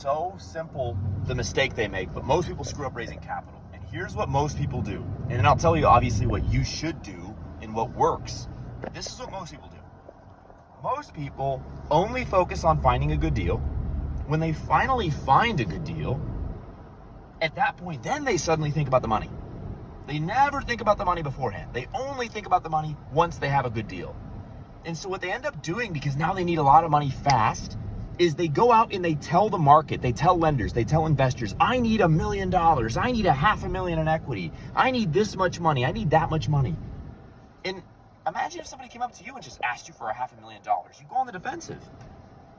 so simple, the mistake they make, but most people screw up raising capital. And here's what most people do. And then I'll tell you, obviously, what you should do and what works. This is what most people do. Most people only focus on finding a good deal. When they finally find a good deal, at that point, then they suddenly think about the money. They never think about the money beforehand. They only think about the money once they have a good deal. And so what they end up doing, because now they need a lot of money fast, is they go out and they tell the market, they tell lenders, they tell investors, I need $1 million, I need $500,000 in equity, I need this much money, I need that much money. And imagine if somebody came up to you and just asked you for $500,000. You go on the defensive.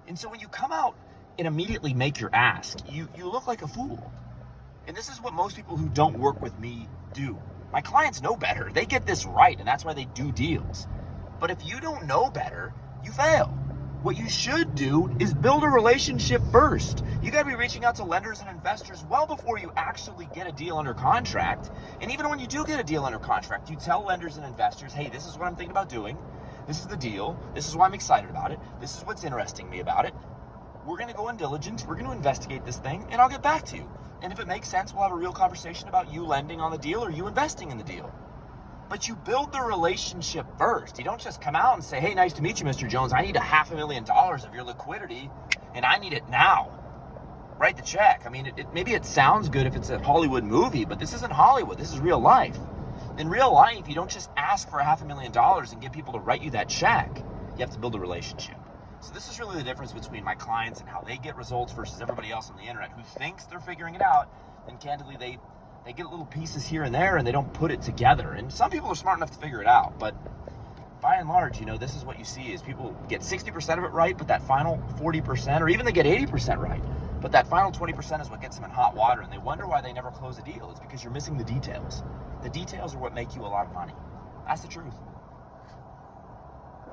And so when you come out and immediately make your ask, you look like a fool. And this is what most people who don't work with me do. My clients know better. They get this right, and that's why they do deals. But if you don't know better, you fail. What you should do is build a relationship first. You got to be reaching out to lenders and investors well before you actually get a deal under contract. And even when you do get a deal under contract, you tell lenders and investors, hey, this is what I'm thinking about doing. This is the deal. This is why I'm excited about it. This is what's interesting me about it. We're going to go in diligence. We're going to investigate this thing, and I'll get back to you. And if it makes sense, we'll have a real conversation about you lending on the deal or you investing in the deal. But you build the relationship first. You don't just come out and say, hey, nice to meet you, Mr. Jones. I need $500,000 of your liquidity, and I need it now. Write the check. I mean, maybe it sounds good if it's a Hollywood movie, but this isn't Hollywood. This is real life. In real life, you don't just ask for $500,000 and get people to write you that check. You have to build a relationship. So this is really the difference between my clients and how they get results versus everybody else on the internet who thinks they're figuring it out, and candidly, they get little pieces here and there and they don't put it together. And some people are smart enough to figure it out, but by and large, this is what you see is people get 60% of it right, but that final 40%, or even they get 80% right, but that final 20% is what gets them in hot water, and they wonder why they never close a deal. It's because you're missing the details. The details are what make you a lot of money. That's the truth.